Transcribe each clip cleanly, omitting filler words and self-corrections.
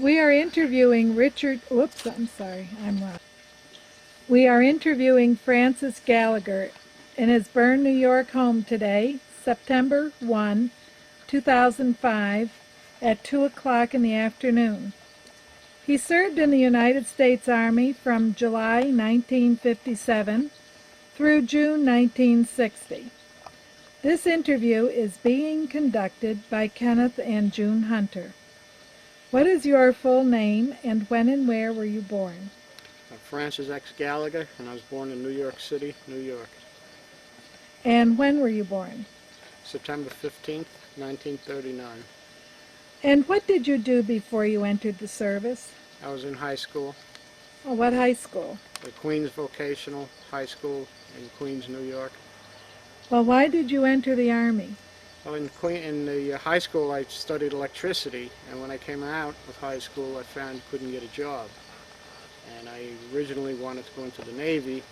We are interviewing We are interviewing Francis Gallagher in his Bern, New York home today, September 2005, at 2 o'clock in the afternoon. He served in the United States Army from July 1957 through June 1960. This interview is being conducted by Kenneth and June Hunter. What is your full name, and when and where were you born? Francis X. Gallagher, and I was born in New York City, New York. And when were you born? September 15th, 1939. And what did you do before you entered the service? I was in high school, Oh, what high school? the Queens Vocational High School in Queens, New York. Well, why did you enter the Army? Well, in the high school I studied electricity, and when I came out of high school I found I couldn't get a job. And I originally wanted to go into the Navy,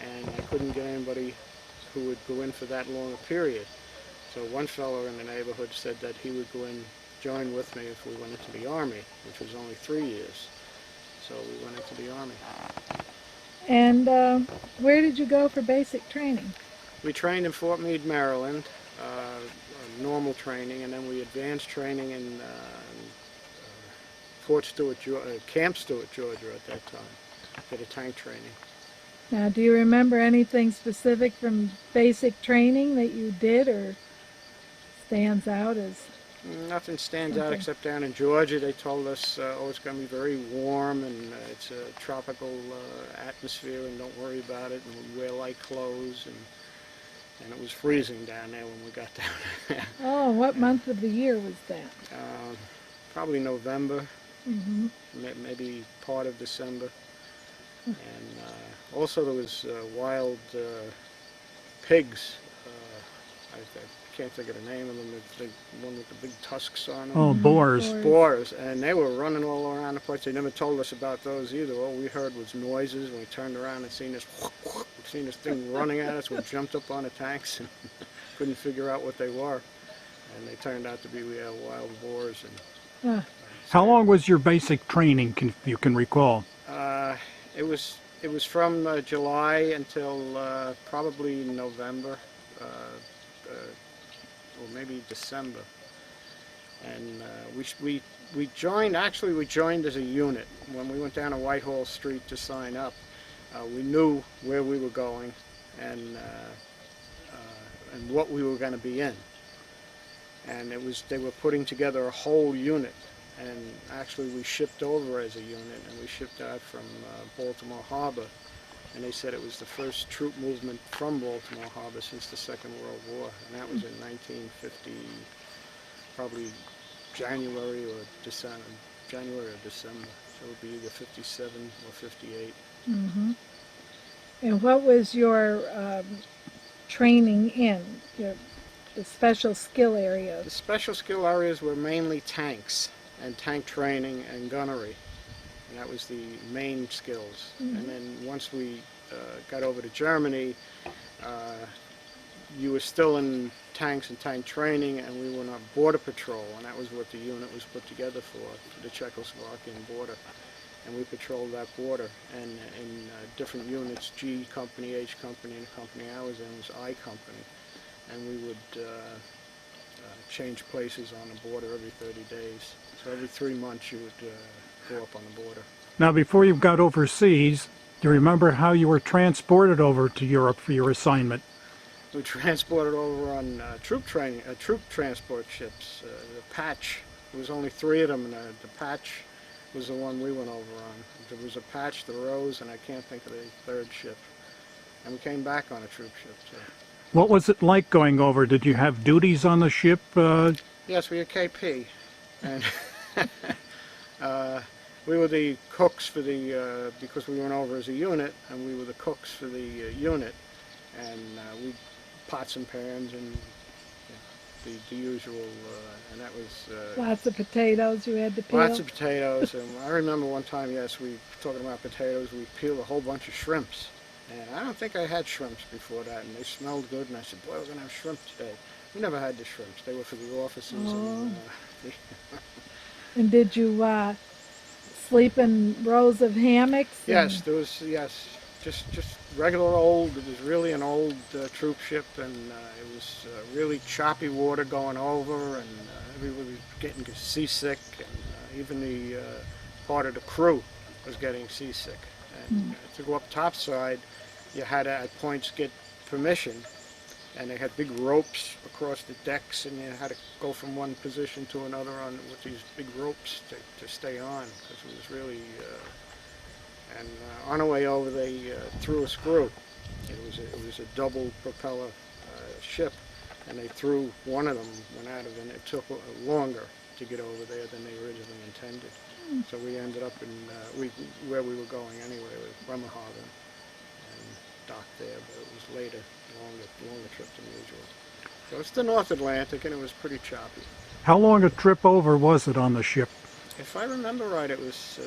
and I couldn't get anybody who would go in for that long a period. So one fellow in the neighborhood said that he would go in, join with me if we went into the Army, which was only 3 years. So we went into the Army. And where did you go for basic training? We trained in Fort Meade, Maryland, normal training, and then we advanced training in Camp Stewart, Georgia at that time, for the tank training. Now, do you remember anything specific from basic training that you did or stands out as? Nothing stands out except down in Georgia they told us, oh, it's going to be very warm and it's a tropical atmosphere and don't worry about it, and we wear light clothes, and it was freezing down there when we got down there. Oh, what month of the year was that? Probably November, Mm-hmm. maybe part of December. And also there was wild pigs. I can't think of the name of them. The one with the big tusks on them. Oh, boars. Boars, and they were running all around the place. They never told us about those either. All we heard was noises. When we turned around and seen this thing running at us, we jumped up on the tanks and couldn't figure out what they were. And they turned out to be wild boars. And how long was your basic training, if you can recall? It was from July until probably November, or maybe December. And we joined as a unit. When we went down to Whitehall Street to sign up, we knew where we were going and what we were going to be in. And they were putting together a whole unit. And actually we shipped over as a unit, and we shipped out from Baltimore Harbor, and they said it was the first troop movement from Baltimore Harbor since the Second World War, and that was in 1950, probably January or December, so it would be either 57 or 58. Mm-hmm. And what was your training in, the special skill areas? The special skill areas were mainly tanks and tank training and gunnery, and that was the main skills. Mm-hmm. And then once we got over to Germany, you were still in tanks and tank training, and we were on border patrol, and that was what the unit was put together for the Czechoslovakian border. And we patrolled that border, and in different units, G Company, H Company, and the company I was in was I Company, and we would change places on the border every 30 days. So every 3 months you would go up on the border. Now, before you got overseas, do you remember how you were transported over to Europe for your assignment? We transported over on troop transport ships. The Patch, there was only 3 of them, and the Patch was the one we went over on. There was a Patch, the Rose, and I can't think of the 3rd ship. And we came back on a troop ship, too. What was it like going over? Did you have duties on the ship? Yes, we had KP, and we were the cooks for the, because we went over as a unit, and we were the cooks for the unit, and we pots and pans and the usual, and that was... lots of potatoes you had to peel? Lots of potatoes, and I remember one time, yes, talking about potatoes, we peeled a whole bunch of shrimps. And I don't think I had shrimps before that, and they smelled good, and I said, boy, we're going to have shrimp today. We never had the shrimps. They were for the officers. Oh. And did you sleep in rows of hammocks? Yes, there was, yes, just regular old, it was really an old troop ship, and it was really choppy water going over, and everybody was getting seasick, and even the part of the crew was getting seasick. And to go up topside, you had to at points get permission, and they had big ropes across the decks, and you had to go from one position to another on with these big ropes to stay on, because it was really. And on our way over, they threw a screw. It was a double propeller ship, and they threw one of them, went out of it, and it took longer to get over there than they originally intended. So we ended up in where we were going anyway, with Bremerhaven, and docked there, but it was later, longer trip than usual. So it's the North Atlantic, and it was pretty choppy. How long a trip over was it on the ship? If I remember right, it was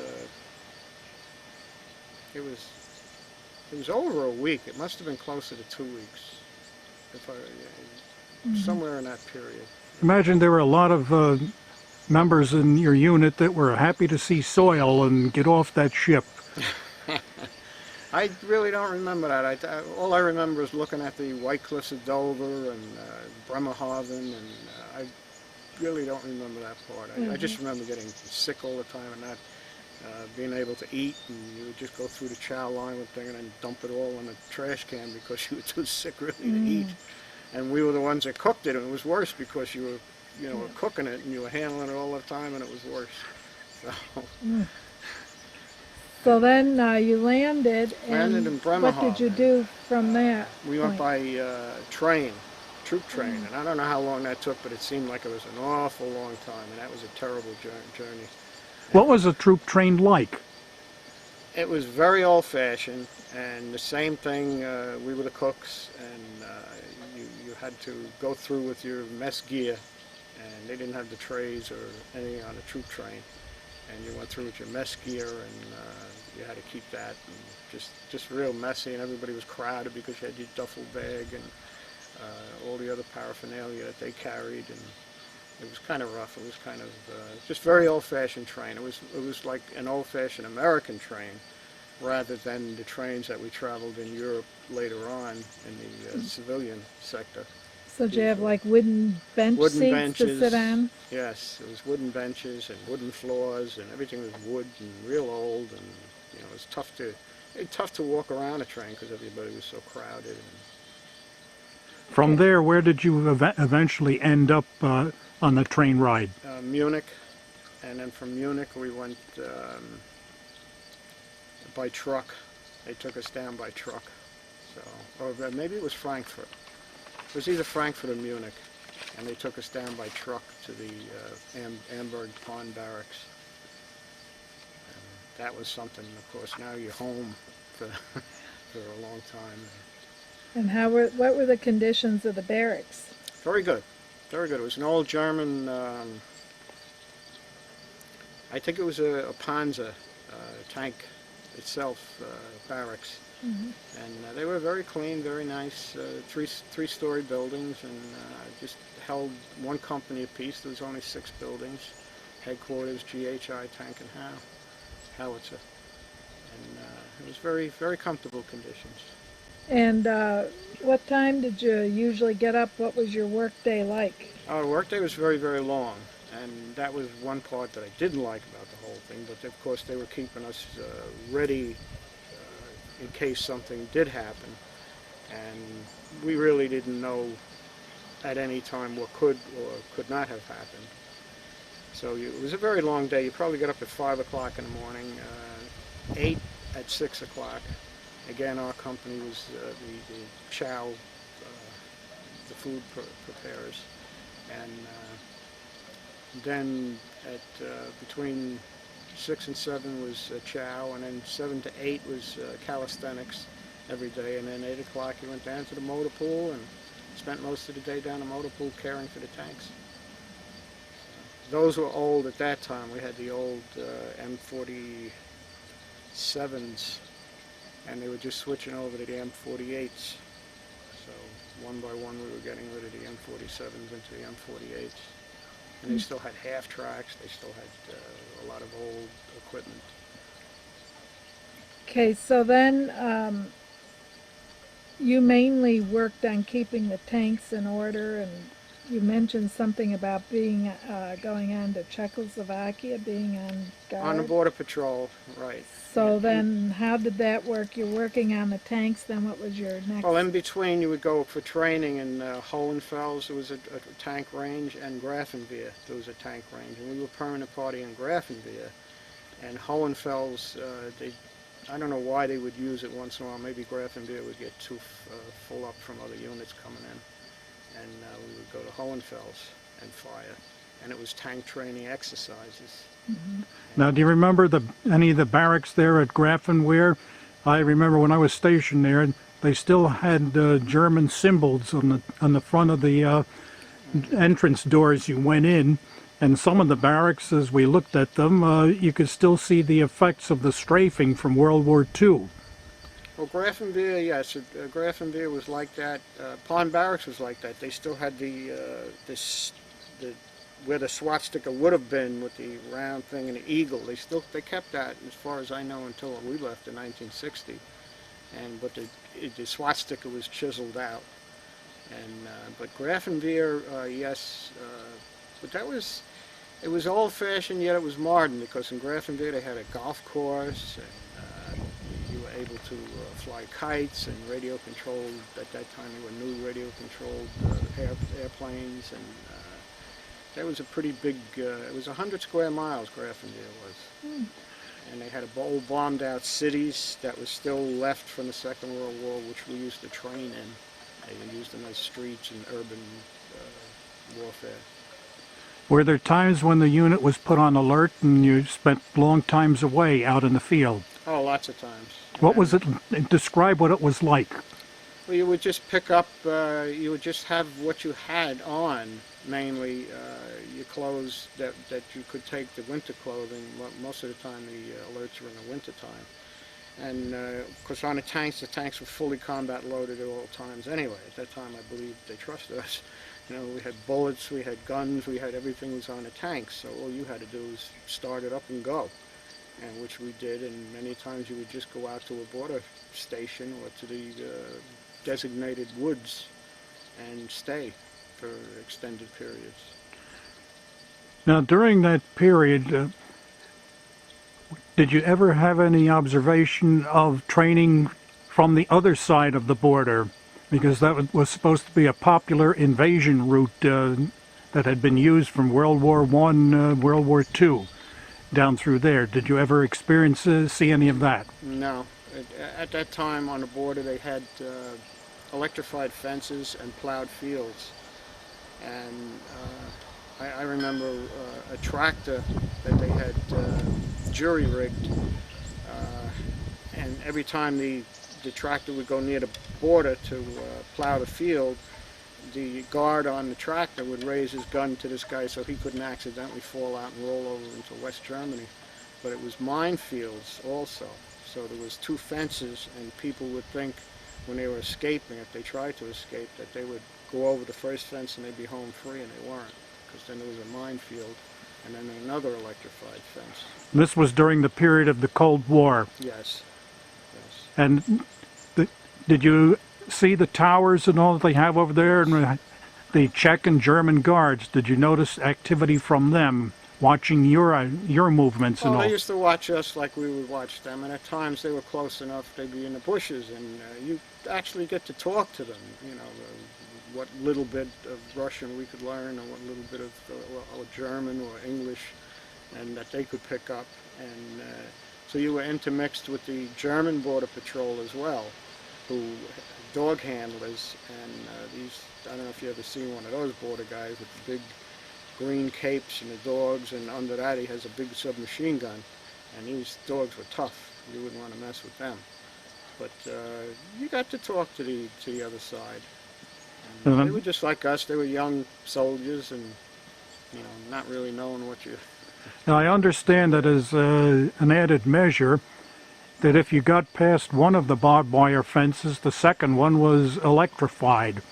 over a week. It must have been closer to 2 weeks, somewhere in that period. Imagine there were a lot of members in your unit that were happy to see soil and get off that ship. I really don't remember that. All I remember is looking at the White Cliffs of Dover and Bremerhaven, and I really don't remember that part. I just remember getting sick all the time and not being able to eat, and you would just go through the chow line with thing and then dump it all in a trash can because you were too sick really to eat. And we were the ones that cooked it, and it was worse because you were cooking it and you were handling it all the time, and it was worse. So. So then you landed, and Landed in Bremerhaven. what did you do from that We went by train, troop train, and I don't know how long that took, but it seemed like it was an awful long time, and that was a terrible journey. What was a troop train like? It was very old-fashioned, and the same thing, we were the cooks, and you had to go through with your mess gear, and they didn't have the trays or anything on the troop train, and you went through with your mess gear, and you had to keep that, and just real messy, and everybody was crowded because you had your duffel bag and all the other paraphernalia that they carried, and it was kind of rough. It was kind of just very old-fashioned train. It was like an old-fashioned American train, rather than the trains that we traveled in Europe later on in the civilian sector. So did you have like wooden seats to sit on? Yes, it was wooden benches and wooden floors, and everything was wood and real old, and it was tough to walk around a train because everybody was so crowded. From there, where did you eventually end up on the train ride? Munich, and then from Munich we went by truck. They took us down by truck, or maybe it was Frankfurt. It was either Frankfurt or Munich, and they took us down by truck to the Amberg Pond Barracks. And that was something. Of course, now you're home for a long time. And what were the conditions of the barracks? Very good, very good. It was an old German. I think it was a Panzer tank itself, barracks. And they were very clean, very nice, three-story buildings, and just held one company apiece. There was only 6 buildings, headquarters, GHI, tank and howitzer, and it was very, very comfortable conditions. And what time did you usually get up? What was your work day like? Our work day was very, very long, and that was one part that I didn't like about the whole thing, but of course they were keeping us ready in case something did happen, and we really didn't know at any time what could or could not have happened. So it was a very long day. You probably got up at 5 o'clock in the morning, 8 at 6 o'clock. Again, our company was the chow, the food preparers, and then at between 6 and 7 was chow, and then 7 to 8 was calisthenics every day, and then 8 o'clock you went down to the motor pool and spent most of the day down the motor pool caring for the tanks. Those were old at that time. We had the old M47s, and they were just switching over to the M48s. So one by one we were getting rid of the M47s into the M48s. And they still had half tracks. They still had a lot of old equipment. Okay, so then you mainly worked on keeping the tanks in order, and you mentioned something about being going on to Czechoslovakia, being on guard. On the border patrol, right. So And- then how did that work? You're working on the tanks, then what was your next? Well, in between, you would go for training in Hohenfels. There was a tank range, and Grafenwehr, there was a tank range. And we were permanent party in Grafenwehr. And Hohenfels, I don't know why they would use it once in a while. Maybe Grafenwehr would get too full up from other units coming in. And we would go to Hohenfels and fire. And it was tank training exercises. Mm-hmm. Now, do you remember any of the barracks there at Grafenwehr? I remember when I was stationed there, they still had German symbols on the front of the entrance doors you went in, and some of the barracks, as we looked at them, you could still see the effects of the strafing from World War II. Well, Grafenwehr, yes, Grafenwehr was like that. Pond Barracks was like that. They still had the where the swastika would have been with the round thing and the eagle. They kept that, as far as I know, until we left in 1960. But the swastika was chiseled out. But Grafenwehr, yes, but it was old-fashioned, yet it was modern, because in Grafenwehr they had a golf course, and you were able to fly kites and radio-controlled. At that time, there were new radio-controlled airplanes, and that was a pretty big, it was 100 square miles, Grafenwehr was. And they had old bombed out cities that was still left from the Second World War, which we used to train in. They used them as streets in urban warfare. Were there times when the unit was put on alert and you spent long times away out in the field? Oh, lots of times. What was it? Describe what it was like. Well, you would just pick up, you would just have what you had on, mainly your clothes that you could take, the winter clothing. Most of the time the alerts were in the winter time. And of course on the tanks were fully combat loaded at all times anyway. At that time I believe they trusted us. You know, we had bullets, we had guns, we had everything was on the tanks. So all you had to do was start it up and go. And which we did, and many times you would just go out to a border station or to the designated woods and stay for extended periods. Now, during that period, did you ever have any observation of training from the other side of the border? Because that was supposed to be a popular invasion route that had been used from World War I, World War II, down through there. Did you ever see any of that? No. At that time on the border they had electrified fences and plowed fields. And I remember a tractor that they had jury-rigged, and every time the tractor would go near the border to plow the field, the guard on the tractor would raise his gun to this guy so he couldn't accidentally fall out and roll over into West Germany. But it was minefields also, so there was two fences, and people would think when they were escaping, if they tried to escape, that they would go over the first fence and they'd be home free, and they weren't, because then there was a minefield and then another electrified fence. This was during the period of the Cold War. Yes. Yes. And did you see the towers and all that they have over there, and the Czech and German guards? Did you notice activity from them watching your movements and Well, all? they used to watch us like we would watch them, and at times they were close enough, they'd be in the bushes, and you actually get to talk to them, you know, what little bit of Russian we could learn, or what little bit of German or English, and that they could pick up. And so you were intermixed with the German border patrol as well, who dog handlers, and I don't know if you ever seen one of those border guys with the big green capes and the dogs, and under that he has a big submachine gun, and these dogs were tough. You wouldn't want to mess with them. But you got to talk to the other side. And they were just like us. They were young soldiers, and you know, not really knowing what you. Now, I understand that as an added measure, that if you got past one of the barbed wire fences, the second one was electrified.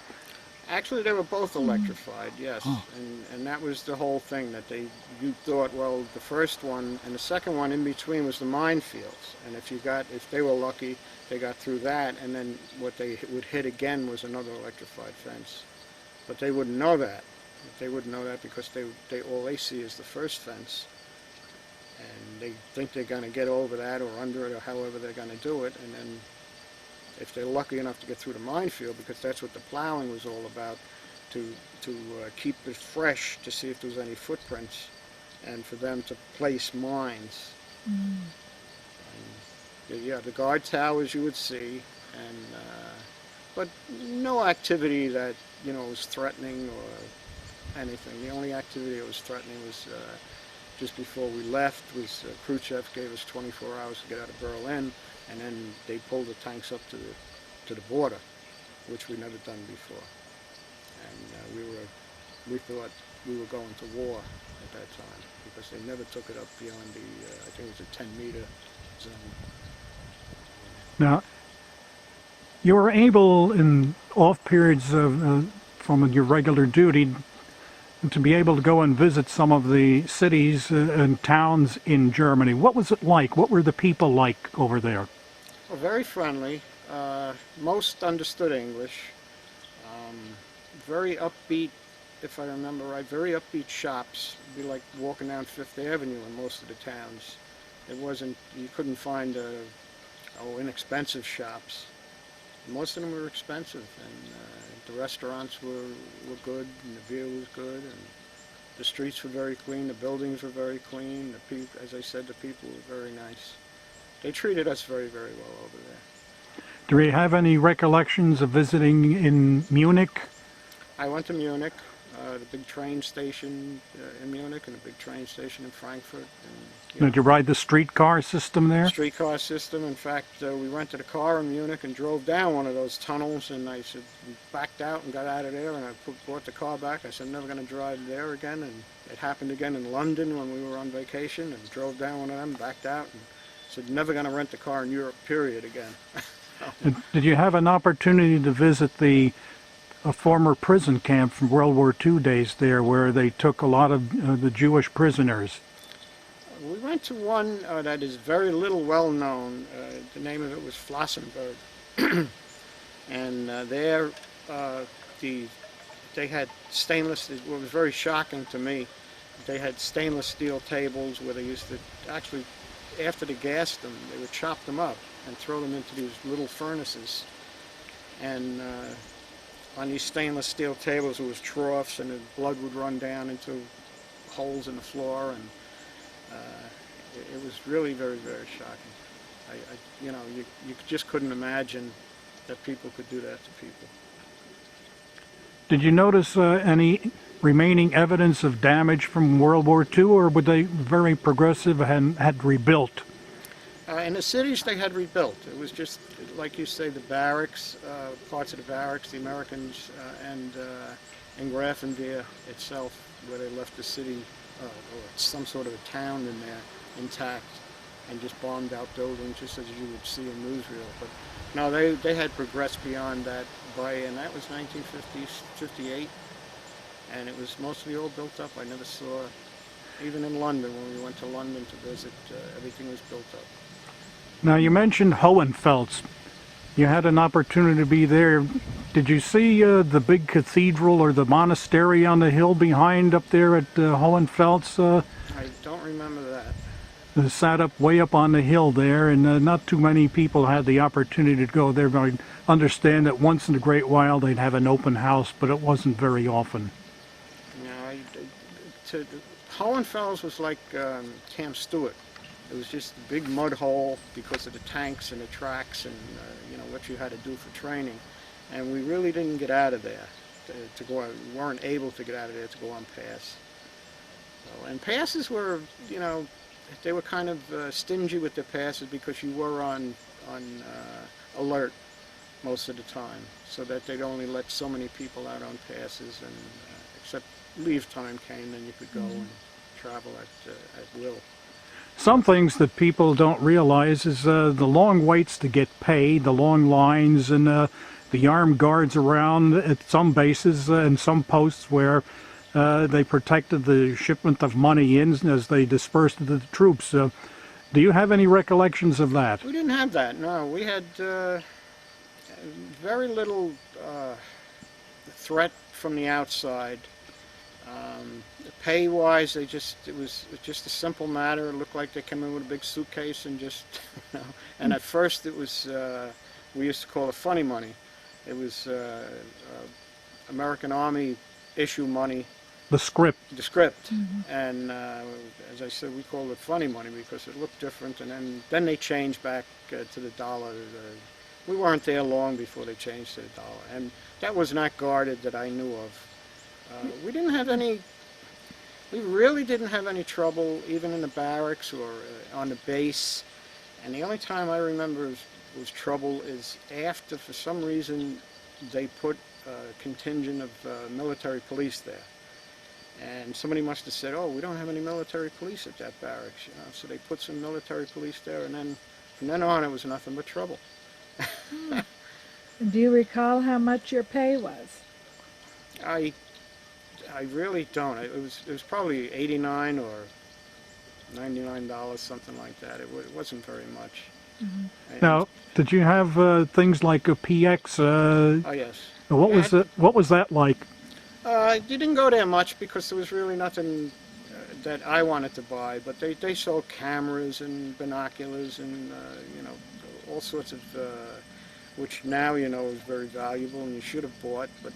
Actually, they were both electrified, yes. Oh. And that was the whole thing, that you thought, well, the first one and the second one in between was the minefields. And if they were lucky, they got through that, and then what they would hit again was another electrified fence. But they wouldn't know that. They wouldn't know that because all they see is the first fence. And they think they're going to get over that or under it or however they're going to do it. And then if they're lucky enough to get through the minefield, because that's what the plowing was all about, to keep it fresh, to see if there was any footprints, and for them to place mines. And, yeah, the guard towers you would see, but no activity that was threatening or anything. The only activity that was threatening was just before we left. Khrushchev gave us 24 hours to get out of Berlin, and then they pulled the tanks up to the border, which we'd never done before. And we thought we were going to war at that time, because they never took it up beyond I think it was a 10-meter zone. Now, you were able in off periods from your regular duty to be able to go and visit some of the cities and towns in Germany. What was it like? What were the people like over there? Well, very friendly. Most understood English. Very upbeat, if I remember right, very upbeat shops. It'd be like walking down Fifth Avenue in most of the towns. You couldn't find inexpensive shops. Most of them were expensive, and the restaurants were good, and the beer was good, and the streets were very clean, the buildings were very clean, as I said, the people were very nice. They treated us very, very well over there. Do you have any recollections of visiting in Munich? I went to Munich, the big train station in Munich, and a big train station in Frankfurt. And, Did you ride the streetcar system there? Streetcar system. In fact, we rented a car in Munich and drove down one of those tunnels, and I said, we backed out and got out of there, and I brought the car back. I said, I'm never going to drive there again. And it happened again in London when we were on vacation, and drove down one of them, backed out, and said, never going to rent a car in Europe, period, again. Did you have an opportunity to visit a former prison camp from World War II days there, where they took a lot of the Jewish prisoners? We went to one that is very little well known. The name of it was Flossenburg. And there they had stainless, what was very shocking to me, they had stainless steel tables where they used to, actually, after they gassed them, they would chop them up and throw them into these little furnaces. And on these stainless steel tables, there was troughs, and the blood would run down into holes in the floor, and it was really very, very shocking. You just couldn't imagine that people could do that to people. Did you notice any remaining evidence of damage from World War II, or were they very progressive and had rebuilt? In the cities, they had rebuilt. It was just, like you say, the barracks, parts of the barracks, the Americans, and in Grafenwehr itself, where they left the city, or some sort of a town in there, intact, and just bombed out buildings, just as you would see in newsreel. But no, they had progressed beyond that and that was 1958, and it was mostly all built up. I never saw, even in London, when we went to London to visit, everything was built up. Now, you mentioned Hohenfels. You had an opportunity to be there. Did you see the big cathedral or the monastery on the hill behind up there at Hohenfels? I don't remember that. It sat up way up on the hill there, and not too many people had the opportunity to go there. But I understand that once in a great while they'd have an open house, but it wasn't very often. No, Hohenfels was like Camp Stewart. It was just a big mud hole because of the tanks and the tracks and what you had to do for training. And we really didn't get out of there to go. We weren't able to get out of there to go on pass. So, and passes were, they were kind of stingy with their passes because you were on alert most of the time, so that they'd only let so many people out on passes, and except leave time came, then you could go and travel at will. Some things that people don't realize is the long waits to get paid, the long lines, and the armed guards around at some bases and some posts where they protected the shipment of money in as they dispersed the troops. Do you have any recollections of that? We didn't have that, no. We had very little threat from the outside. Pay-wise, it was just a simple matter. It looked like they came in with a big suitcase and just, you know. And at first it was, we used to call it funny money. It was American Army issue money. The script. The script. And as I said, we called it funny money because it looked different. And then they changed back to the dollar. We weren't there long before they changed to the dollar. And that was not guarded that I knew of. We didn't have any, we really didn't have any trouble even in the barracks or on the base. And the only time I remember was trouble is after, for some reason, they put a contingent of military police there. And somebody must have said, oh, we don't have any military police at that barracks, you know. So they put some military police there, and then from then on it was nothing but trouble. Do you recall how much your pay was? I really don't. It was probably $89 or $99, something like that. It wasn't very much. Now, did you have things like a PX? Oh yes. What was that like? I didn't go there much because there was really nothing that I wanted to buy. But they sold cameras and binoculars and you know, all sorts of, which now you know is very valuable and you should have bought. But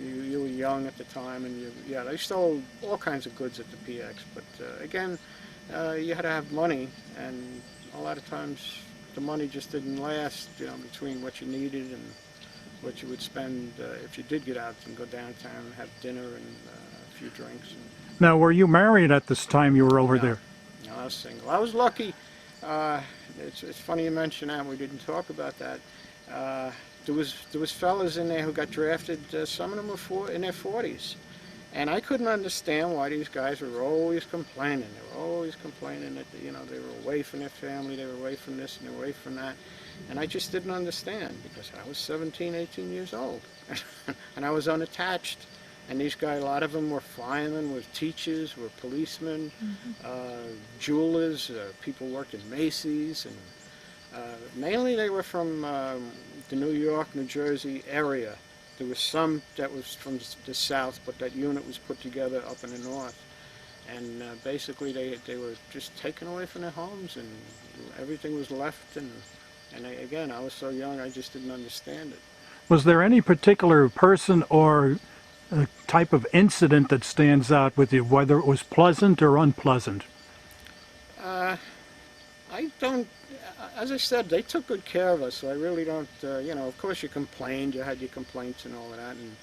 you were young at the time, and yeah, they sold all kinds of goods at the PX. But again, you had to have money, and a lot of times the money just didn't last, you know, between what you needed and what you would spend if you did get out and go downtown and have dinner and a few drinks. Now, were you married at this time you were over No. there? No, I was single. I was lucky. It's funny you mention that. We didn't talk about that. There was fellas in there who got drafted. Some of them were in their 40s, and I couldn't understand why these guys were always complaining. They were always complaining that, you know, they were away from their family, they were away from this and they were away from that, and I just didn't understand because I was 17, 18 years old, and I was unattached. And these guys, a lot of them were firemen, were teachers, were policemen, jewelers, people worked at Macy's, and mainly they were from the New York, New Jersey area. There was some that was from the south, but that unit was put together up in the north. And basically they were just taken away from their homes, and everything was left. And again, I was so young, I just didn't understand it. Was there any particular person or type of incident that stands out with you, whether it was pleasant or unpleasant? I don't, as I said, they took good care of us, so I really don't, you know, of course you complained, you had your complaints and all of that, and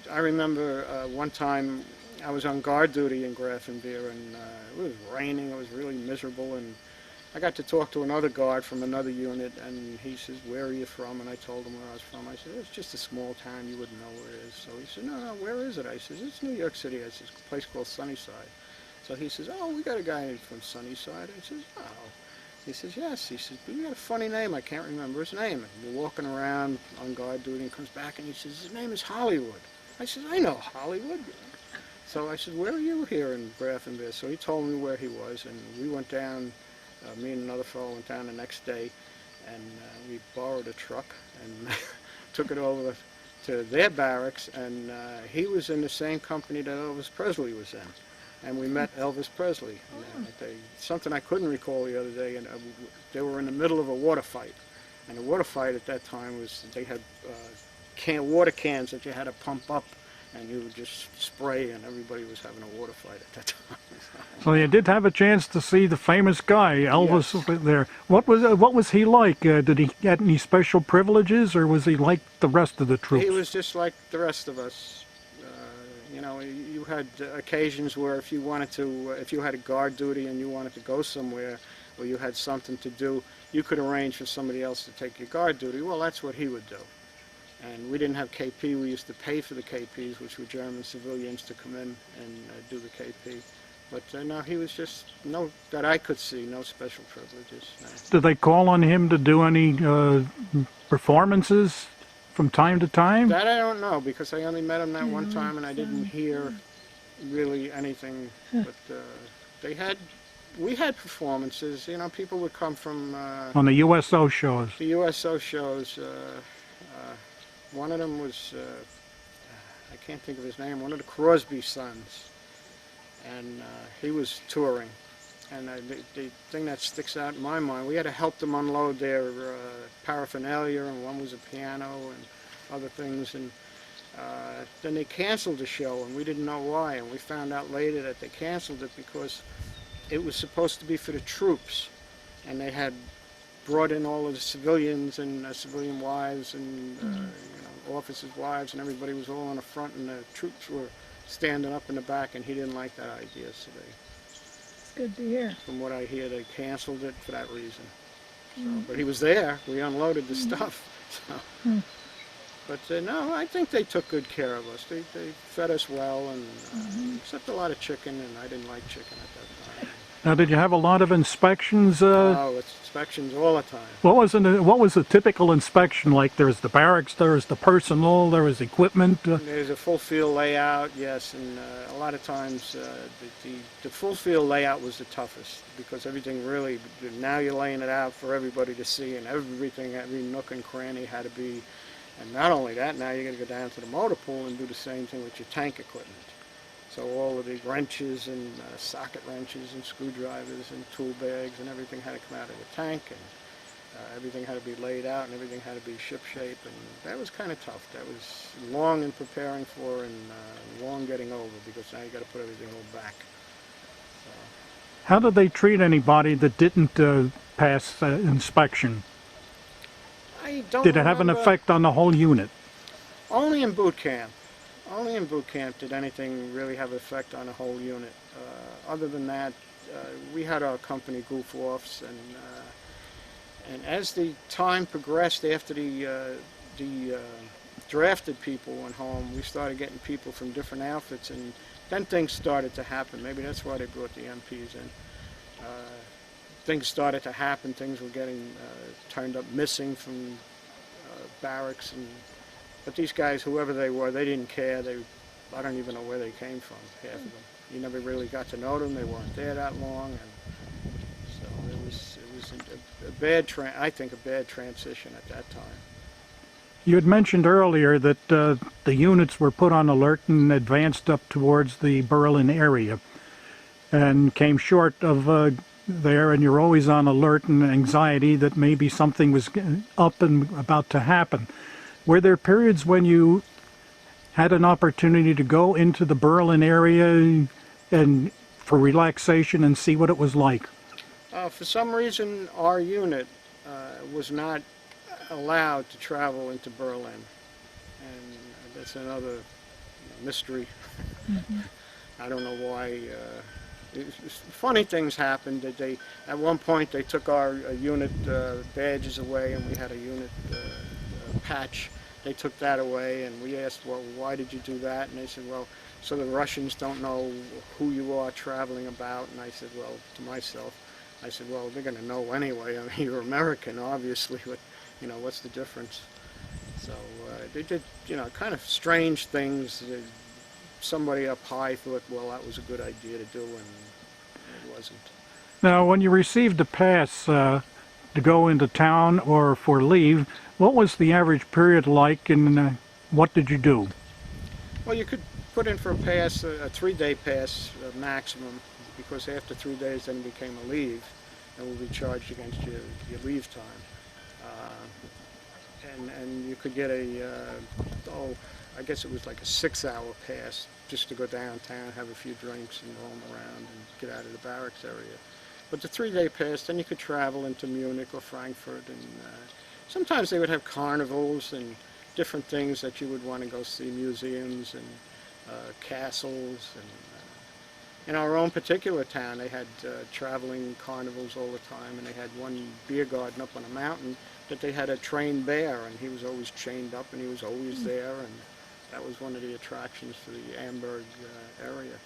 I remember one time I was on guard duty in Grafenwehr, and it was raining, it was really miserable, and I got to talk to another guard from another unit, and he says, where are you from? And I told him where I was from. I said, it's just a small town, you wouldn't know where it is. So he said, no, where is it? I said, it's New York City. It's this place called Sunnyside. So he says, oh, we got a guy from Sunnyside. I says, oh. He says, yes. He says, but you got a funny name. I can't remember his name. And we're walking around on guard duty, and he comes back, and he says, his name is Hollywood. I said, I know Hollywood. So I said, where are you here in Grafenwehr? So he told me where he was, and we went down. Me and another fellow went down the next day, and we borrowed a truck and took it over to their barracks, and he was in the same company that Elvis Presley was in. And we met Elvis Presley. And, something I couldn't recall the other day, and they were in the middle of a water fight. And the water fight at that time was, they had water cans that you had to pump up, and you would just spray, and everybody was having a water fight at that time. So you did have a chance to see the famous guy, Elvis, Yes. there. What was he like? Did he get any special privileges, or was he like the rest of the troops? He was just like the rest of us. You know, you had occasions where if you wanted to, if you had a guard duty and you wanted to go somewhere, or you had something to do, you could arrange for somebody else to take your guard duty. Well, that's what he would do. And we didn't have KP. We used to pay for the KPs, which were German civilians, to come in and do the KP. But no, he was just, no, that I could see, no special privileges. No. Did they call on him to do any performances from time to time? That I don't know, because I only met him that one time and I didn't hear really anything. But we had performances. You know, people would come from On the USO shows? the USO shows. One of them was, I can't think of his name, one of the Crosby sons. And he was touring. And the thing that sticks out in my mind, we had to help them unload their paraphernalia, and one was a piano and other things. And then they canceled the show, and we didn't know why. And we found out later that they canceled it because it was supposed to be for the troops. And they had brought in all of the civilians and civilian wives and you know, officers' wives, and everybody was all on the front, and the troops were standing up in the back, and he didn't like that idea, so It's good to hear. from what I hear, they canceled it for that reason. So, but he was there. We unloaded the stuff. So. But no, I think they took good care of us. They fed us well, and except a lot of chicken, and I didn't like chicken at that time. Now, did you have a lot of inspections? Oh, it's inspections all the time. What was a typical inspection like? There's the barracks, there's the personnel, there was equipment. There's a full field layout, yes, and a lot of times the full field layout was the toughest, because everything really, now you're laying it out for everybody to see, and everything, every nook and cranny had to be, and not only that, now you're going to go down to the motor pool and do the same thing with your tank equipment. So all of the wrenches and socket wrenches and screwdrivers and tool bags and everything had to come out of the tank, and everything had to be laid out, and everything had to be ship-shape, and that was kind of tough. That was long in preparing for, and long getting over, because now you got to put everything all back. So, How did they treat anybody that didn't pass inspection? I don't Did it have an remember- effect on the whole unit? Only in boot camp. Only in boot camp did anything really have an effect on the whole unit. Other than that, we had our company goof offs, and as the time progressed, after the drafted people went home, we started getting people from different outfits, and then things started to happen. Maybe that's why they brought the MPs in. Things started to happen. Things were getting turned up missing from barracks, but these guys, whoever they were, they didn't care. I don't even know where they came from, half of them. You never really got to know them. They weren't there that long, and so it was a bad, I think, a bad transition at that time. You had mentioned earlier that the units were put on alert and advanced up towards the Berlin area and came short of there, and you're always on alert and anxiety that maybe something was up and about to happen. Were there periods when you had an opportunity to go into the Berlin area and for relaxation and see what it was like? For some reason, our unit was not allowed to travel into Berlin, and that's another mystery. I don't know why. Funny things happened. That at one point, they took our unit badges away, and we had a unit patch. They took that away, and we asked, well, why did you do that? And they said, well, so the Russians don't know who you are traveling about. And I said, well, to myself, I said, well, they're going to know anyway. I mean, you're American, obviously, but, you know, what's the difference? So they did, you know, kind of strange things. Somebody up high thought, well, that was a good idea to do, and it wasn't. Now, when you received a pass to go into town or for leave, what was the average period like, and what did you do? Well, you could put in for a pass, a 3-day pass maximum, because after 3 days then it became a leave, and will be charged against your leave time. And you could get I guess it was like a 6-hour pass, just to go downtown, have a few drinks, and roam around and get out of the barracks area. But the 3-day pass, then you could travel into Munich or Frankfurt, and sometimes they would have carnivals and different things that you would want to go see, museums and castles. And in our own particular town, they had traveling carnivals all the time, and they had one beer garden up on a mountain that they had a trained bear, and he was always chained up, and he was always there, and that was one of the attractions for the Amberg area.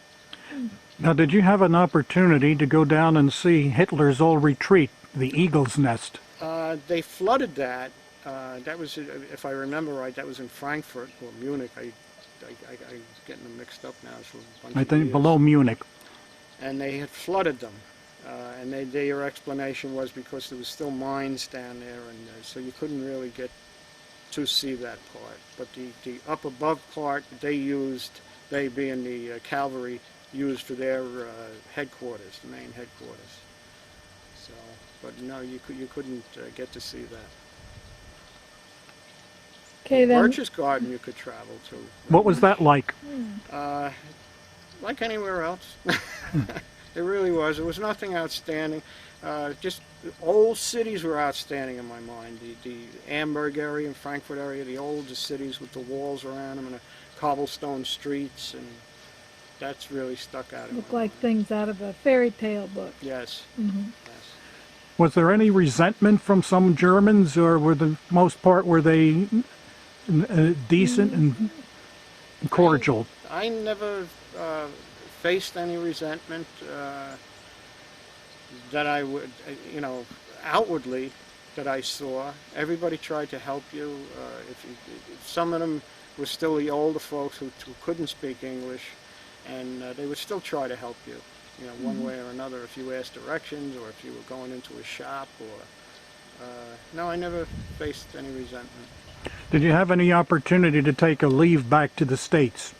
Now, did you have an opportunity to go down and see Hitler's old retreat, the Eagle's Nest? They flooded that. That was, if I remember right, that was in Frankfurt or Munich. I'm getting them mixed up now. So a bunch I of think years. below Munich. And they had flooded them. And their explanation was because there was still mines down there, and so you couldn't really get to see that part. But the up above part they used, they being the cavalry, used for their headquarters, the main headquarters. So, but no, you couldn't get to see that. Okay, then. Birch's Garden you could travel to. What was that like? Like anywhere else. It really was. There was nothing outstanding. Just old cities were outstanding in my mind. The Amberg area and Frankfurt area, the oldest cities with the walls around them and the cobblestone streets, and that's really stuck out in Look my like mind. things out of a fairy tale book. Yes. Mm-hmm. Yes. Was there any resentment from some Germans, or were the most part were they decent and cordial? I never faced any resentment that I would, outwardly that I saw. Everybody tried to help you. If some of them were still the older folks who couldn't speak English, and they would still try to help you, one way or another. If you asked directions, or if you were going into a shop, or no, I never faced any resentment. Did you have any opportunity to take a leave back to the States?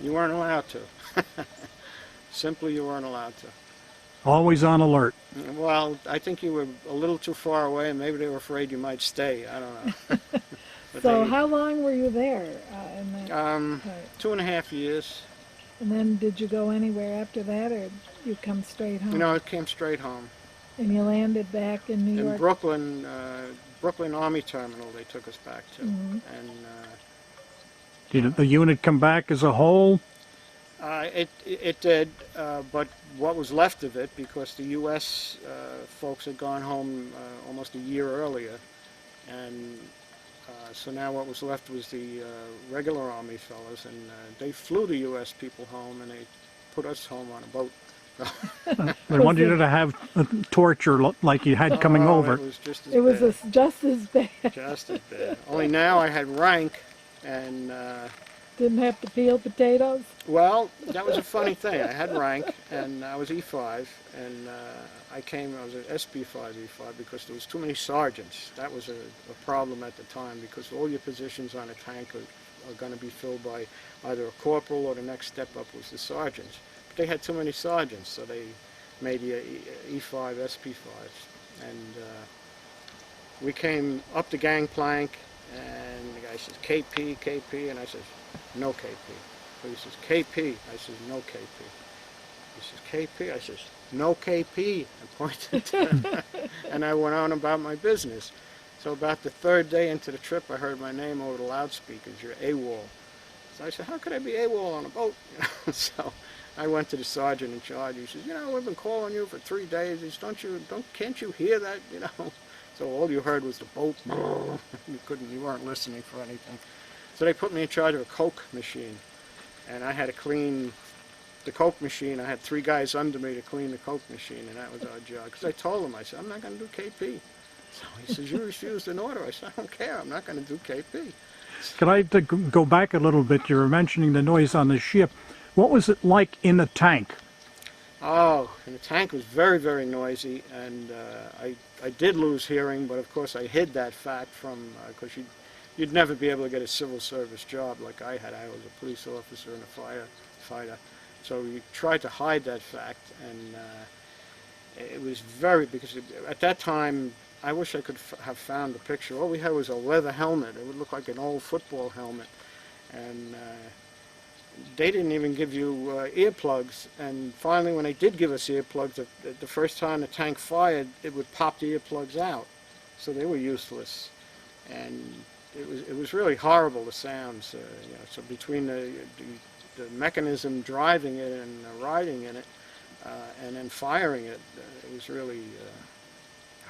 You weren't allowed to. Simply, you weren't allowed to. Always on alert. Well, I think you were a little too far away, and maybe they were afraid you might stay. I don't know. But So how long were you there? In that part? 2.5 years. And then did you go anywhere after that, or you come straight home? I came straight home. And you landed back in New In York? Brooklyn Army Terminal, they took us back to. Mhm. And Did the unit come back as a whole? it did, but what was left of it, because the U.S. Folks had gone home almost a year earlier, and so now what was left was the regular Army fellows, and they flew the U.S. people home, and they put us home on a boat. They wanted you to have torture like you had coming over. It was just as It was bad. just as bad. Just as bad. Only now I had rank, and Didn't have to peel potatoes? well, that was a funny thing. I had rank, and I was E-5, and I was an SB-5 E-5 because there was too many sergeants. That was a problem at the time, because all your positions on a tank are going to be filled by either a corporal, or the next step up was the sergeants. But they had too many sergeants, so they made the E-5 SP-5s. And we came up the gangplank, and the guy says, KP, KP, and I says, no KP. So he says, KP. I says, no KP. He says, KP. I says, no KP. I pointed to and I went on about my business. So about the third day into the trip, I heard my name over the loudspeakers, you're AWOL. So I said, how could I be AWOL on a boat? So I went to the sergeant in charge. He says, we've been calling you for 3 days. He says, can't you hear that, So all you heard was the boat. You weren't listening for anything. So they put me in charge of a Coke machine, and I had to clean the Coke machine. I had 3 guys under me to clean the Coke machine, and that was our job. Because I told him, I said, I'm not going to do KP. So he says, you refused an order. I said, I don't care. I'm not going to do KP. Could I go back a little bit? You were mentioning the noise on the ship. What was it like in the tank? Oh, and the tank was very, very noisy, and I did lose hearing, but of course I hid that fact from, because you'd never be able to get a civil service job like I had. I was a police officer and a firefighter. So you tried to hide that fact, and it was because at that time, I wish I could have found a picture. All we had was a leather helmet. It would look like an old football helmet. And they didn't even give you earplugs. And finally, when they did give us earplugs, the first time the tank fired, it would pop the earplugs out. So they were useless. And it was really horrible, the sounds. So between the mechanism driving it and riding in it, and then firing it, it was really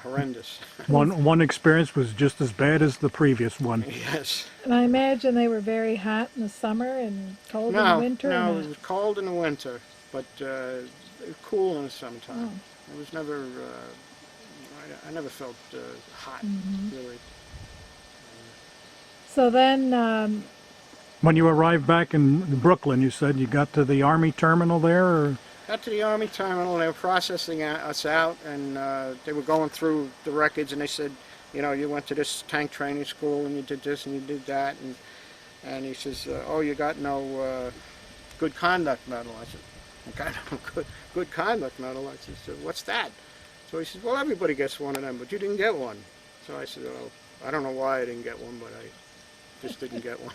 horrendous. One experience was just as bad as the previous one. Yes. And I imagine they were very hot in the summer and cold in the winter? No, or it was cold in the winter. but cool in the summertime. Oh. It was never, I never felt hot, really. So then, When you arrived back in Brooklyn, you said you got to the Army terminal there, or? Got to the Army terminal, they were processing us out, and they were going through the records, and they said, you know, you went to this tank training school, and you did this, and you did that, and he says, oh, you got no good conduct medal. I said, I got no good conduct medal. I said, what's that? So he says, well, everybody gets one of them, but you didn't get one. So I said, well, I don't know why I didn't get one, but I just didn't get one.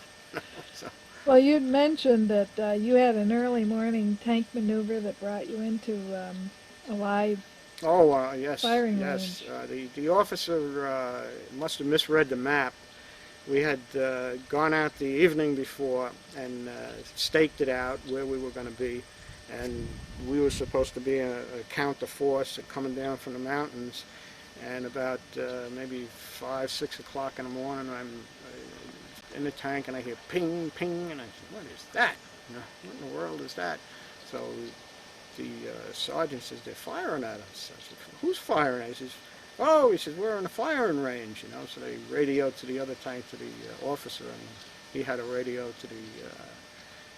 So. well, you'd mentioned that you had an early morning tank maneuver that brought you into a live Oh, yes, firing yes. range. The officer must have misread the map. We had gone out the evening before and staked it out where we were going to be, and we were supposed to be a counter force coming down from the mountains. And about maybe 5, 6 o'clock in the morning, I'm in the tank and I hear ping, ping, and I said, what is that? You know, what in the world is that? So the sergeant says, they're firing at us. I said, who's firing? He says, oh, he says, we're on a firing range, you know. So they radioed to the other tank, to the officer, and he had a radio to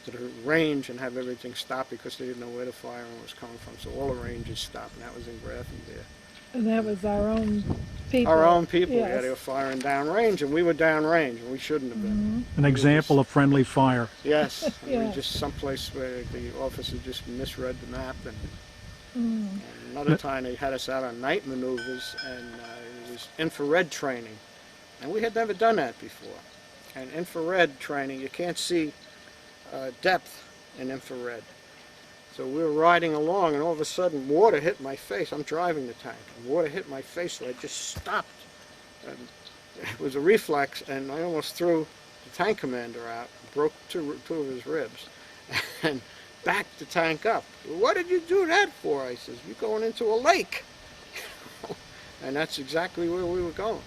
the range and have everything stop because they didn't know where the firing was coming from. So all the ranges stopped, and that was in Grafton there. And that was our own people. Our own people, yes. yeah, they were firing downrange, and we were downrange, and we shouldn't have been. An example of friendly fire. Yes, and Yeah. we just someplace where the officer just misread the map, and another time they had us out on night maneuvers, and it was infrared training, and we had never done that before. And infrared training, you can't see depth in infrared. So we were riding along, and all of a sudden, water hit my face. I'm driving the tank, and water hit my face, so I just stopped. And it was a reflex, and I almost threw the tank commander out, broke two of his ribs, and backed the tank up. What did you do that for? I says, you're going into a lake. And that's exactly where we were going.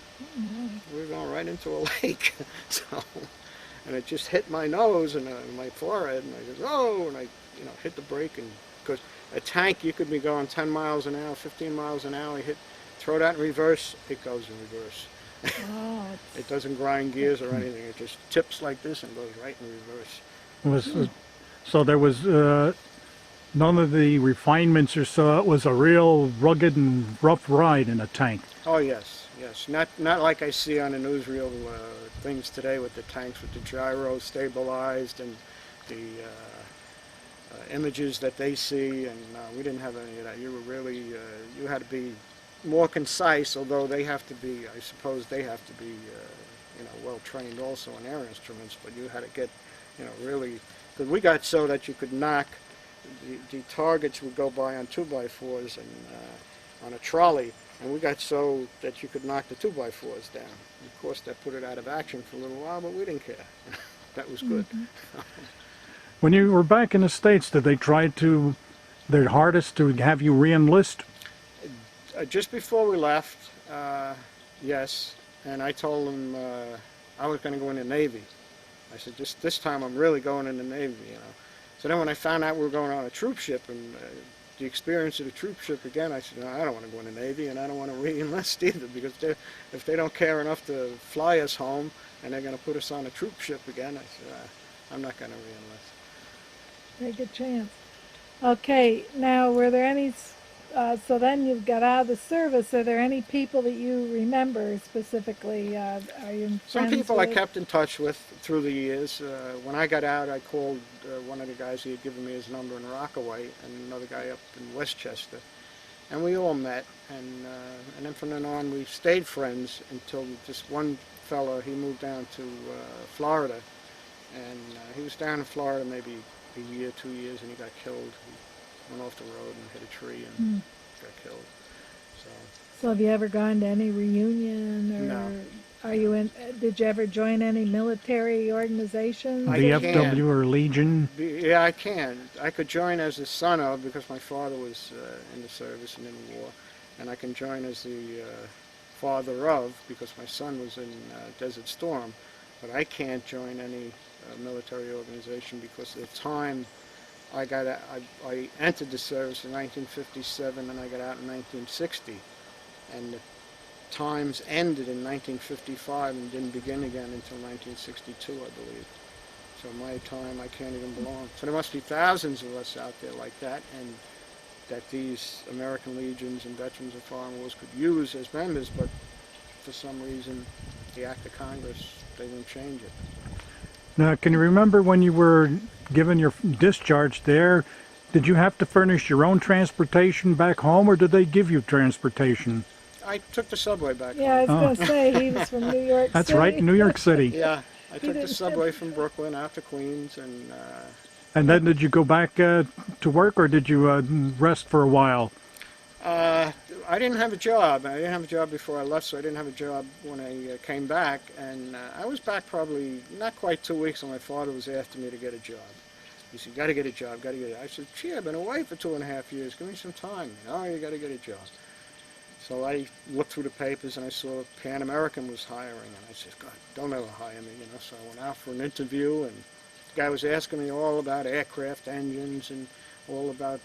We were going right into a lake. So, and it just hit my nose and my forehead, and I goes, oh, and I hit the brake, and because a tank, you could be going 10 miles an hour, 15 miles an hour, throw that in reverse, it goes in reverse. Oh, It doesn't grind gears or anything, it just tips like this and goes right in reverse. So there was none of the refinements or so. It was a real rugged and rough ride in a tank. Oh yes, yes, not like I see on the newsreel things today with the tanks with the gyro stabilized and the images that they see, and we didn't have any of that. You were really, you had to be more concise, although they have to be, I suppose they have to be, well trained also in air instruments, but you had to get, really, because we got so that you could knock, the targets would go by on 2x4s and on a trolley, and we got so that you could knock the 2x4s down. Of course, that put it out of action for a little while, but we didn't care. That was good. When you were back in the States, did they try their hardest to have you re-enlist? Just before we left, yes, and I told them I was going to go in the Navy. I said, this time I'm really going in the Navy, So then when I found out we were going on a troop ship and the experience of the troop ship again, I said, no, I don't want to go in the Navy, and I don't want to re-enlist either, because if they don't care enough to fly us home and they're going to put us on a troop ship again, I said, I'm not going to re-enlist. take a chance. Okay, now were there any, so then you got out of the service, are there any people that you remember specifically? Are you Some friends people I with? kept in touch with through the years. When I got out, I called one of the guys who had given me his number in Rockaway, and another guy up in Westchester, and we all met. And then from then on, we stayed friends until this one fellow, he moved down to Florida, and he was down in Florida maybe a year, 2 years, and he got killed. He went off the road and hit a tree and got killed. So have you ever gone to any reunion, or No. are you in, did you ever join any military organizations? I The can. FW or Legion? Yeah, I can. I could join as the son of, because my father was in the service and in the war, and I can join as the father of, because my son was in Desert Storm, but I can't join any military organization because of the time I entered the service in 1957 and I got out in 1960. And the times ended in 1955 and didn't begin again until 1962, I believe. So my time, I can't even belong. So there must be thousands of us out there like that, and that these American Legions and Veterans of Foreign Wars could use as members, but for some reason, the act of Congress, they wouldn't change it. Now, can you remember when you were given your discharge there, did you have to furnish your own transportation back home, or did they give you transportation? I took the subway back Yeah, I home. was going to say, he was from New York That's City. right, New York City. Yeah, I took the didn't subway from Brooklyn out to Queens, and And then did you go back to work, or did you rest for a while? I didn't have a job. I didn't have a job before I left, so I didn't have a job when I came back. And I was back probably not quite 2 weeks, and my father was after me to get a job. He said, "Got to get a job, got to get it." I said, "Gee, I've been away for 2.5 years. Give me some time." "Oh, you got to get a job." So I looked through the papers and I saw Pan American was hiring, and I said, "God, don't ever hire me," So I went out for an interview, and the guy was asking me all about aircraft engines and all about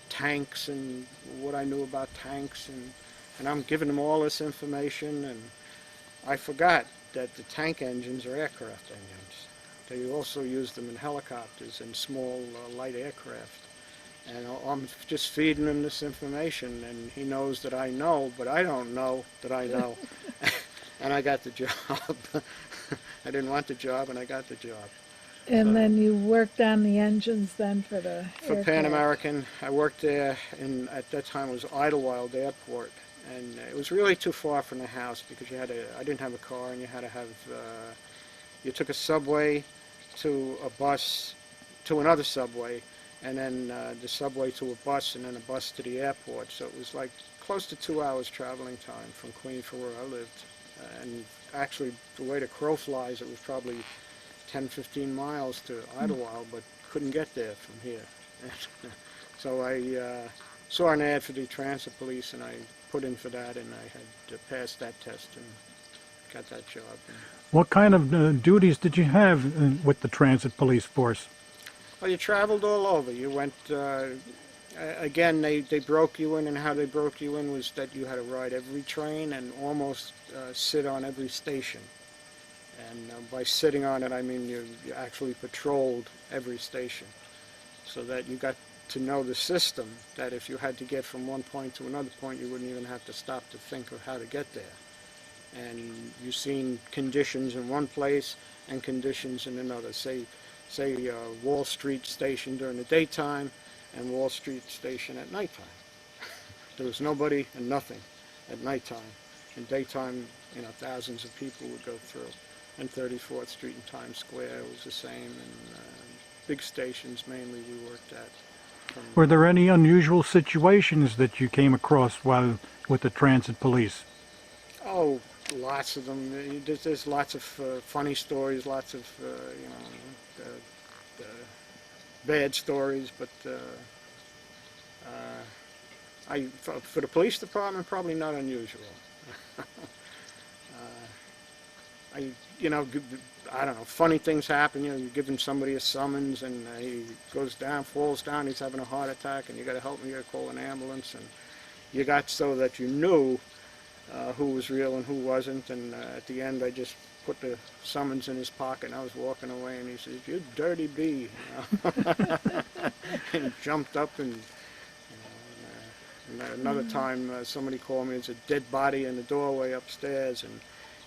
tanks and what I knew about tanks, and I'm giving him all this information, and I forgot that the tank engines are aircraft engines. They also use them in helicopters and small light aircraft. And I'm just feeding him this information, and he knows that I know, but I don't know that I know. And I got the job. I didn't want the job, and I got the job. And then you worked on the engines then for the For aircraft. Pan American, I worked there at that time it was Idlewild Airport, and it was really too far from the house because I didn't have a car, and you had to have, you took a subway to a bus to another subway, and then the subway to a bus, and then a bus to the airport. So it was like close to 2 hours traveling time from Queens for where I lived. And actually, the way the crow flies, it was probably 10, 15 miles to Idlewild, but couldn't get there from here. So I saw an ad for the transit police, and I put in for that, and I had passed that test and got that job. What kind of duties did you have with the transit police force? Well, you traveled all over. You went, again, they broke you in, and how they broke you in was that you had to ride every train and almost sit on every station. And by sitting on it, I mean you actually patrolled every station, so that you got to know the system, that if you had to get from one point to another point, you wouldn't even have to stop to think of how to get there. And you've seen conditions in one place and conditions in another. Say Wall Street station during the daytime and Wall Street station at nighttime. There was nobody and nothing at nighttime. In daytime, thousands of people would go through. And 34th Street and Times Square was the same, and big stations mainly we worked at. Were there any unusual situations that you came across while with the transit police? Oh, lots of them. There's lots of funny stories, lots of bad stories, but for the police department, probably not unusual. I don't know, funny things happen. You're giving somebody a summons, and he goes down, falls down, he's having a heart attack, and you got to help him, you got to call an ambulance, and you got so that you knew who was real and who wasn't, and at the end I just put the summons in his pocket, and I was walking away, and he says, "You dirty bee," and jumped up, and another time somebody called me, there's a dead body in the doorway upstairs, and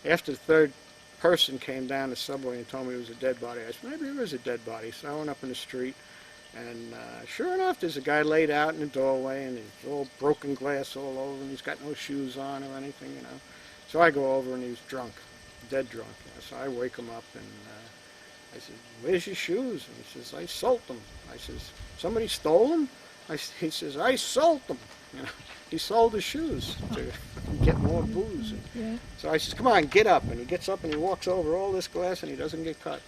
after the third person came down the subway and told me it was a dead body, I said, maybe it was a dead body. So I went up in the street, and sure enough, there's a guy laid out in the doorway, and he's all broken glass all over, and he's got no shoes on or anything, So I go over, and he's drunk, dead drunk. So I wake him up, and I said, "Where's your shoes?" And he says, "I sold them." I says, "Somebody stole them?" He says, "I sold them." He sold his shoes to get more booze. Yeah. So I says, "Come on, get up." And he gets up and he walks over all this glass, and he doesn't get cut.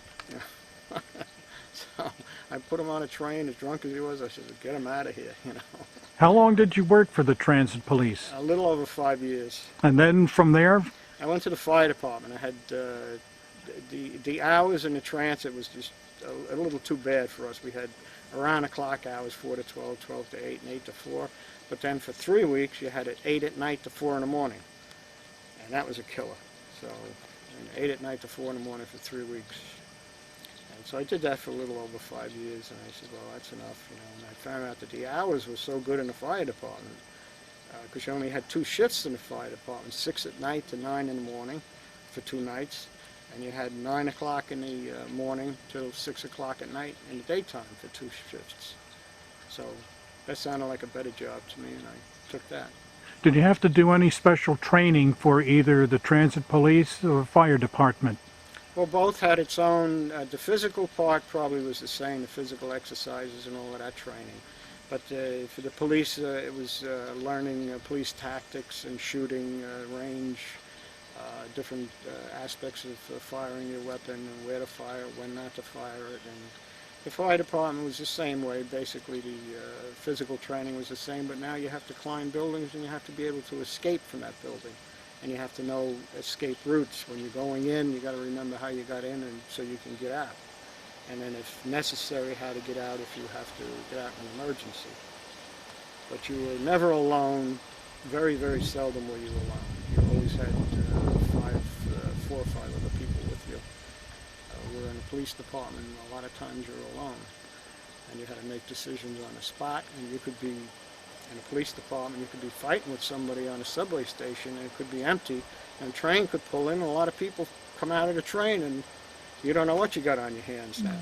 So I put him on a train, as drunk as he was. I said, "Get him out of here." How long did you work for the transit police? A little over 5 years. And then from there? I went to the fire department. I had the hours in the transit was just a little too bad for us. We had around the clock hours, 4 to 12, 12 to 8, and 8 to 4. But then for 3 weeks, you had it 8 at night to 4 in the morning. And that was a killer. So, 8 at night to 4 in the morning for 3 weeks. And so I did that for a little over 5 years, and I said, well, that's enough, you know. And I found out that the hours were so good in the fire department, because you only had 2 shifts in the fire department, 6 at night to 9 in the morning for 2 nights. And you had 9 o'clock in the morning till 6 o'clock at night in the daytime for 2 shifts. So that sounded like a better job to me, and I took that. Did you have to do any special training for either the transit police or fire department? Well, both had its own, the physical part probably was the same, the physical exercises and all of that training. But for the police, it was learning police tactics and shooting range, different aspects of firing your weapon and where to fire it, when not to fire it. And the fire department was the same way. Basically, the physical training was the same, but now you have to climb buildings and you have to be able to escape from that building. And you have to know escape routes. When you're going in, you got to remember how you got in and so you can get out. And then if necessary, how to get out if you have to get out in an emergency. But you were never alone. Very, very seldom were you alone. You always had 4 or 5 other people with you. We're in a police department, a lot of times you're alone. And you had to make decisions on the spot, and you could be in a police department, you could be fighting with somebody on a subway station, and it could be empty, and a train could pull in, and a lot of people come out of the train, and you don't know what you got on your hands now.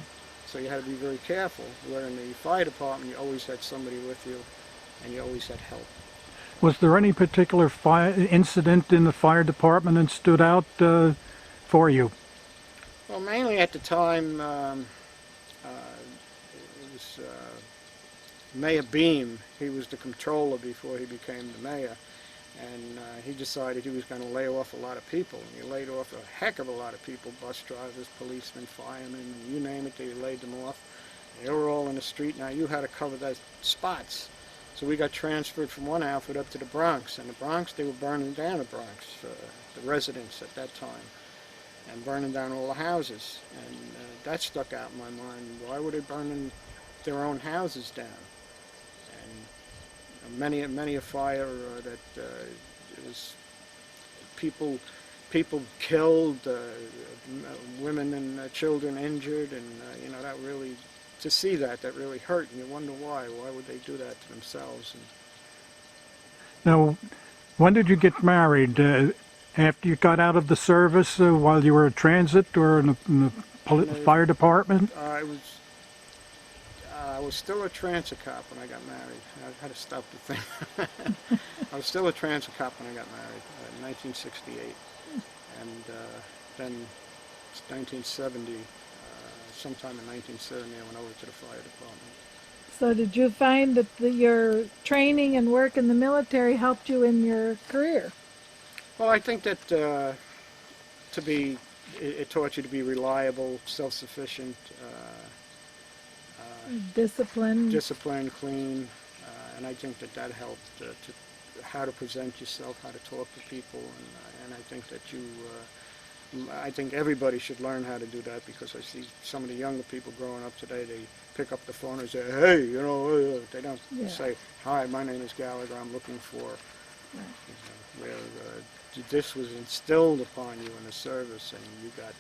So you had to be very careful. Where in the fire department, you always had somebody with you, and you always had help. Was there any particular incident in the fire department that stood out for you? Well, mainly at the time, it was Mayor Beam. He was the controller before he became the mayor, and he decided he was going to lay off a lot of people. And he laid off a heck of a lot of people, bus drivers, policemen, firemen, you name it, they laid them off. They were all in the street. Now you had to cover those spots. So we got transferred from one outfit up to the Bronx. And the Bronx, they were burning down the Bronx, the residents at that time, and burning down all the houses. And that stuck out in my mind. Why were they burning their own houses down? And many a fire that it was people killed, women and children injured, and you know, that really, to see that really hurt, and you wonder why would they do that to themselves. And now, when did you get married? After you got out of the service, while you were at transit or in the fire department? I was still a transit cop when I got married. I had to stop to think. I was still a transit cop when I got married in 1968, and then 1970. Sometime in 1970, I went over to the fire department. So did you find that your training and work in the military helped you in your career? Well, I think that it taught you to be reliable, self-sufficient, disciplined, clean, and I think that helped to how to present yourself, how to talk to people, and I think that I think everybody should learn how to do that, because I see some of the younger people growing up today, they pick up the phone and say, hey, you know, they don't say, hi, my name is Gallagher, I'm looking for, where this was instilled upon you in the service, and you got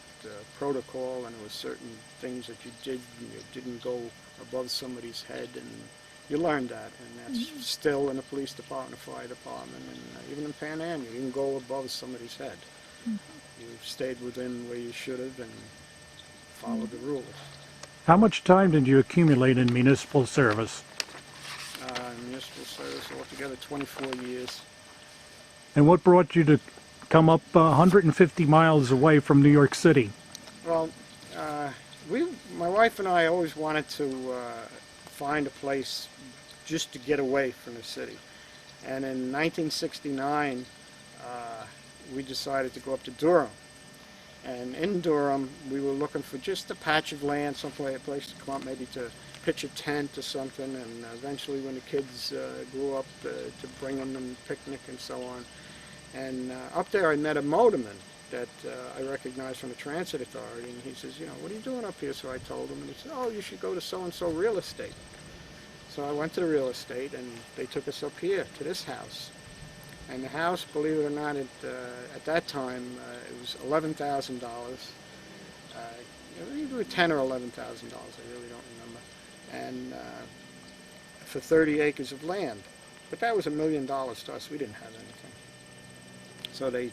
protocol, and there were certain things that you did, and you didn't go above somebody's head, and you learned that, and that's still in the police department, the fire department, and even in Pan Am, you can go above somebody's head. You stayed within where you should have and followed the rules. How much time did you accumulate in municipal service? Municipal service altogether 24 years. And what brought you to come up 150 miles away from New York City? Well, my wife and I always wanted to find a place just to get away from the city. And in 1969, we decided to go up to Durham. And in Durham, we were looking for just a patch of land, a place to come up, maybe to pitch a tent or something, and eventually when the kids grew up, to bring them and picnic and so on. And up there I met a motorman, that I recognized from the Transit Authority, and he says, you know, what are you doing up here? So I told him, and he said, oh, you should go to so-and-so real estate. So I went to the real estate, and they took us up here to this house. And the house, believe it or not, at that time, it was $11,000. Either $10,000 or $11,000, I really don't remember. And for 30 acres of land. But that was $1 million to us. We didn't have anything. So I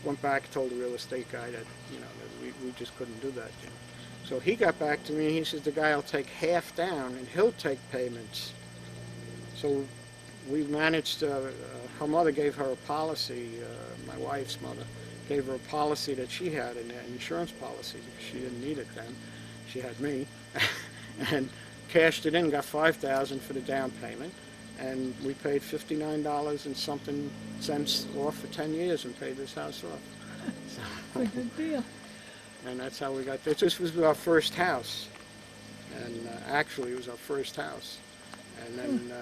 went back and told the real estate guy that, you know, that we just couldn't do that. You know. So he got back to me and he says the guy will take half down and he'll take payments. So we managed, her mother gave her a policy, my wife's mother gave her a policy that she had, an insurance policy, because she didn't need it then. She had me. And cashed it in, got $5,000 for the down payment. And we paid $59 and something cents off for 10 years and paid this house off. So, It's a good deal. and that's how we got this. This was our first house. And actually it was our first house. And then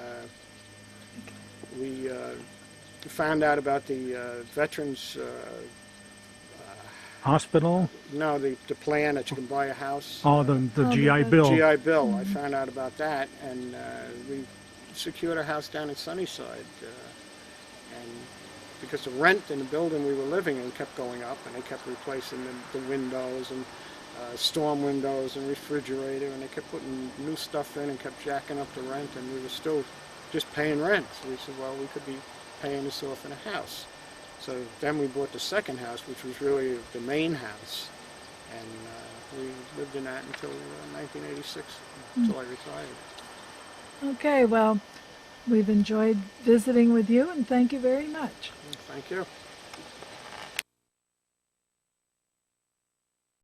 we found out about the veterans, Hospital? no, the plan that you can buy a house. Oh, the Oh, GI the Bill. GI Bill. I found out about that, and we secured a house down in Sunnyside. And because the rent in the building we were living in kept going up, and they kept replacing the windows and storm windows and refrigerator, and they kept putting new stuff in and kept jacking up the rent, and we were still just paying rent. So we said, well, we could be paying this off in a house. So then we bought the second house, which was really the main house, and we lived in that until 1986, until I retired. Okay, well, we've enjoyed visiting with you, and thank you very much. Thank you.